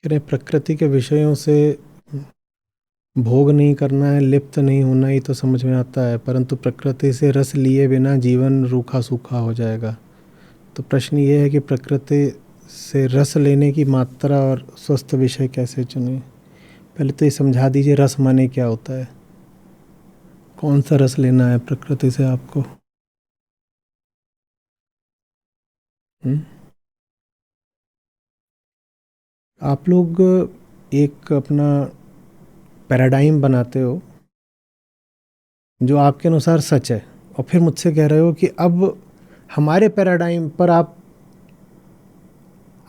कह प्रकृति के विषयों से भोग नहीं करना है, लिप्त नहीं होना ही तो समझ में आता है, परंतु प्रकृति से रस लिए बिना जीवन रूखा सूखा हो जाएगा। तो प्रश्न ये है कि प्रकृति से रस लेने की मात्रा और स्वस्थ विषय कैसे चुने। पहले तो ये समझा दीजिए रस माने क्या होता है, कौन सा रस लेना है प्रकृति से आपको। हुँ? आप लोग एक अपना पैराडाइम बनाते हो जो आपके अनुसार सच है, और फिर मुझसे कह रहे हो कि अब हमारे पैराडाइम पर आप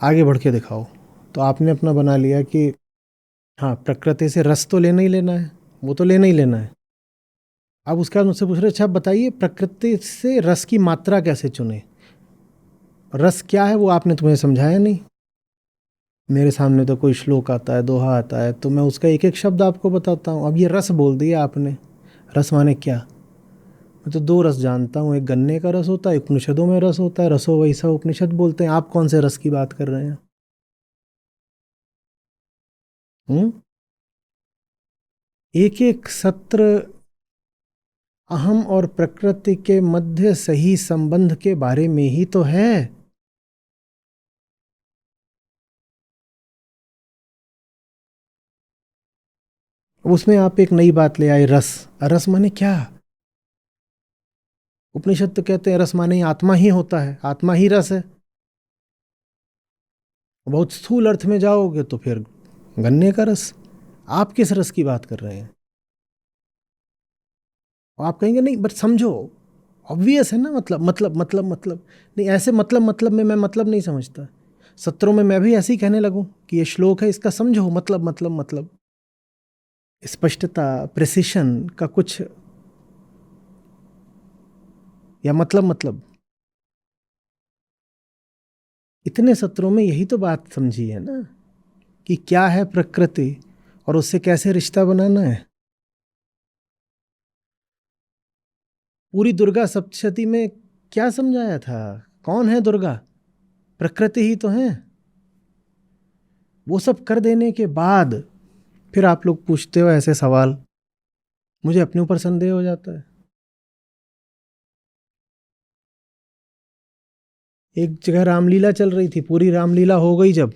आगे बढ़ के दिखाओ। तो आपने अपना बना लिया कि हाँ, प्रकृति से रस तो लेना ही लेना है, वो तो लेना ही लेना है। अब उसके बाद मुझसे पूछ रहे, अच्छा आप बताइए प्रकृति से रस की मात्रा कैसे चुने। रस क्या है वो आपने तुम्हें समझाया नहीं। मेरे सामने तो कोई श्लोक आता है, दोहा आता है, तो मैं उसका एक एक शब्द आपको बताता हूँ। अब ये रस बोल दिया आपने, रस माने क्या। मैं तो दो रस जानता हूँ, एक गन्ने का रस होता है, एक उपनिषदों में रस होता है, रसो वैसा उपनिषद बोलते हैं। आप कौन से रस की बात कर रहे हैं। एक एक सत्र अहम और प्रकृति के मध्य सही संबंध के बारे में ही तो है। उसमें आप एक नई बात ले आए, रस। रस माने क्या। उपनिषद तो कहते हैं रस माने ही आत्मा ही होता है, आत्मा ही रस है। बहुत स्थूल अर्थ में जाओगे तो फिर गन्ने का रस। आप किस रस की बात कर रहे हैं। आप कहेंगे नहीं बट समझो, ऑब्वियस है ना, मतलब नहीं, ऐसे मतलब में मैं मतलब नहीं समझता। सत्रों में मैं भी ऐसे ही कहने लगूं कि ये श्लोक है, इसका समझो मतलब स्पष्टता, प्रिसिशन का कुछ, या मतलब इतने सत्रों में यही तो बात समझी है ना, कि क्या है प्रकृति और उससे कैसे रिश्ता बनाना है। पूरी दुर्गा सप्तशती में क्या समझाया था। कौन है दुर्गा, प्रकृति ही तो है। वो सब कर देने के बाद फिर आप लोग पूछते हो ऐसे सवाल, मुझे अपने ऊपर संदेह हो जाता है। एक जगह रामलीला चल रही थी, पूरी रामलीला हो गई जब,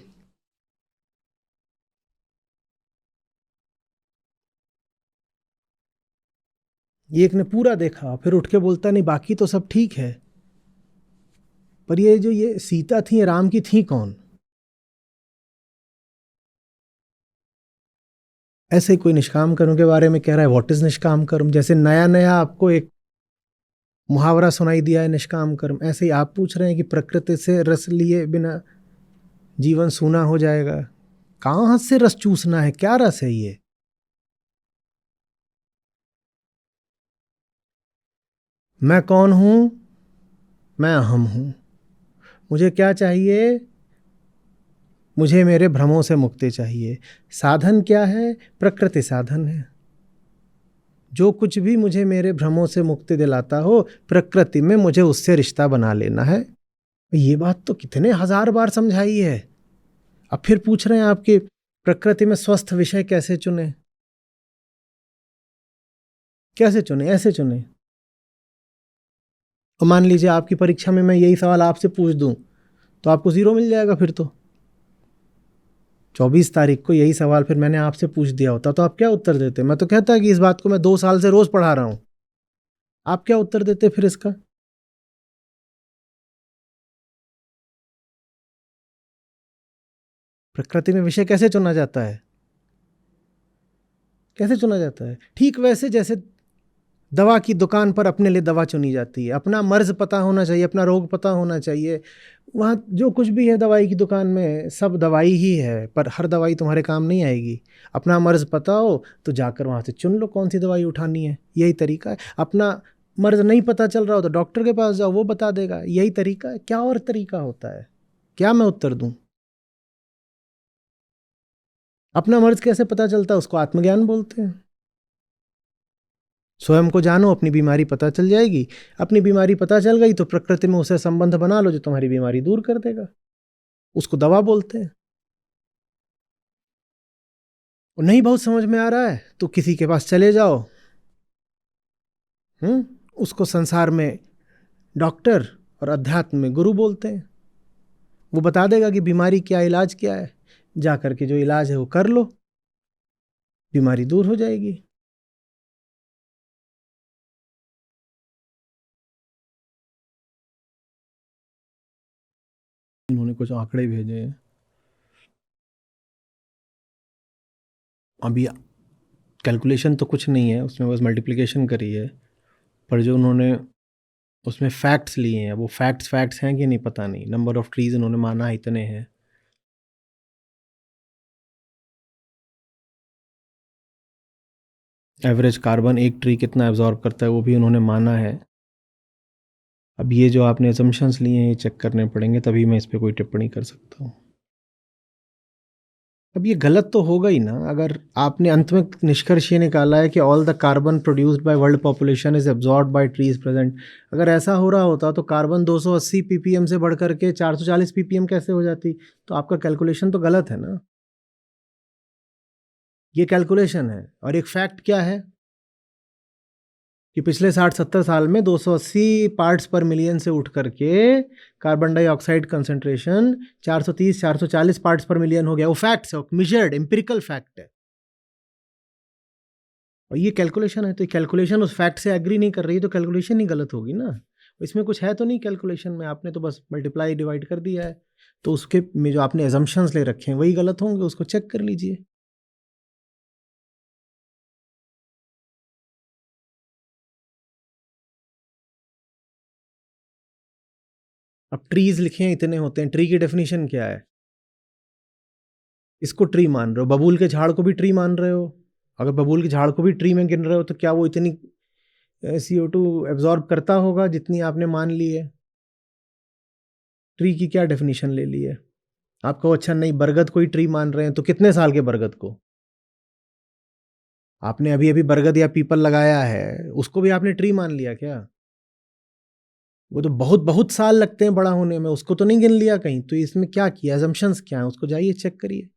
एक ने पूरा देखा फिर उठ के बोलता नहीं बाकी तो सब ठीक है, पर ये जो ये सीता थी राम की थी कौन। ऐसे ही कोई निष्काम कर्म के बारे में कह रहा है, व्हाट इज निष्काम कर्म। जैसे नया नया आपको एक मुहावरा सुनाई दिया है निष्काम कर्म, ऐसे ही आप पूछ रहे हैं कि प्रकृति से रस लिए बिना जीवन सूना हो जाएगा। कहाँ से रस चूसना है, क्या रस है ये। मैं कौन हूं, मैं अहम हूं। मुझे क्या चाहिए, मुझे मेरे भ्रमों से मुक्ति चाहिए। साधन क्या है, प्रकृति साधन है। जो कुछ भी मुझे मेरे भ्रमों से मुक्ति दिलाता हो, प्रकृति में मुझे उससे रिश्ता बना लेना है। ये बात तो कितने हजार बार समझाई है। अब फिर पूछ रहे हैं आपकी प्रकृति में स्वस्थ विषय कैसे चुने। कैसे चुने, ऐसे चुने। और मान लीजिए आपकी परीक्षा में मैं यही सवाल आपसे पूछ दूं तो आपको 0 मिल जाएगा। फिर तो 24 तारीख को यही सवाल फिर मैंने आपसे पूछ दिया होता तो आप क्या उत्तर देते। मैं तो कहता कि इस बात को मैं 2 साल से रोज पढ़ा रहा हूं। आप क्या उत्तर देते फिर इसका। प्रकृति में विषय कैसे चुना जाता है, कैसे चुना जाता है। ठीक वैसे जैसे दवा की दुकान पर अपने लिए दवा चुनी जाती है, अपना मर्ज पता होना चाहिए, अपना रोग पता होना चाहिए। वहाँ जो कुछ भी है दवाई की दुकान में सब दवाई ही है, पर हर दवाई तुम्हारे काम नहीं आएगी। अपना मर्ज पता हो तो जाकर वहाँ से चुन लो कौन सी दवाई उठानी है, यही तरीका है। अपना मर्ज नहीं पता चल रहा हो तो डॉक्टर के पास जाओ, वो बता देगा, यही तरीका है। क्या और तरीका होता है, क्या मैं उत्तर दूं। अपना मर्ज कैसे पता चलता है, उसको आत्मज्ञान बोलते हैं। स्वयं को जानो, अपनी बीमारी पता चल जाएगी। अपनी बीमारी पता चल गई तो प्रकृति में उसे संबंध बना लो जो तुम्हारी बीमारी दूर कर देगा, उसको दवा बोलते हैं। और नहीं बहुत समझ में आ रहा है तो किसी के पास चले जाओ, उसको संसार में डॉक्टर और अध्यात्म में गुरु बोलते हैं। वो बता देगा कि बीमारी क्या, इलाज क्या है, जा करके जो इलाज है वो कर लो, बीमारी दूर हो जाएगी। इन्होंने कुछ आंकड़े भेजे हैं अभी, कैलकुलेशन तो कुछ नहीं है उसमें, बस मल्टीप्लिकेशन करी है, पर जो उन्होंने उसमें फैक्ट्स लिए हैं, वो फैक्ट्स हैं कि नहीं पता नहीं। नंबर ऑफ ट्रीज उन्होंने माना है इतने हैं, एवरेज कार्बन एक ट्री कितना एब्जॉर्ब करता है वो भी उन्होंने माना है। अब ये जो आपने असम्पशंस लिए हैं ये चेक करने पड़ेंगे, तभी मैं इस पर कोई टिप्पणी कर सकता हूँ। अब ये गलत तो होगा ही ना, अगर आपने अंत में निष्कर्ष ये निकाला है कि all the carbon produced by world population is absorbed bye trees present, अगर ऐसा हो रहा होता तो कार्बन 280 ppm से बढ़ करके 440 ppm कैसे हो जाती? तो आपका कैलकुलेशन तो गलत है ना। ये कैलकुलेशन है, और एक फैक्ट क्या है कि पिछले 60-70 साल में 280 पार्ट्स पर मिलियन से उठ करके कार्बन डाइऑक्साइड कंसंट्रेशन 430-440 पार्ट्स पर मिलियन हो गया। वो फैक्ट्स है, मेजर्ड एम्पिरिकल फैक्ट है, और ये कैलकुलेशन है। तो कैलकुलेशन उस फैक्ट से एग्री नहीं कर रही, तो कैलकुलेशन ही गलत होगी ना। इसमें कुछ है तो नहीं कैलकुलेशन में, आपने तो बस मल्टीप्लाई डिवाइड कर दिया है, तो उसके में जो आपने एजम्पशंस ले रखे हैं वही गलत होंगे, उसको चेक कर लीजिए। अब ट्रीज लिखे हैं इतने होते हैं, ट्री की डेफिनेशन क्या है? इसको ट्री मान रहे हो, बबूल के झाड़ को भी ट्री मान रहे हो। अगर बबूल के झाड़ को भी ट्री में गिन रहे हो तो क्या वो इतनी CO2 एब्जॉर्ब करता होगा जितनी आपने मान ली है? ट्री की क्या डेफिनेशन ले ली है? आप कहो अच्छा नहीं, बरगद को ही ट्री मान रहे हैं, तो कितने साल के बरगद को? आपने अभी अभी बरगद या पीपल लगाया है, उसको भी आपने ट्री मान लिया क्या? वो तो बहुत बहुत साल लगते हैं बड़ा होने में, उसको तो नहीं गिन लिया कहीं। तो इसमें क्या किया, अजम्पशंस क्या है, उसको जाइए चेक करिए।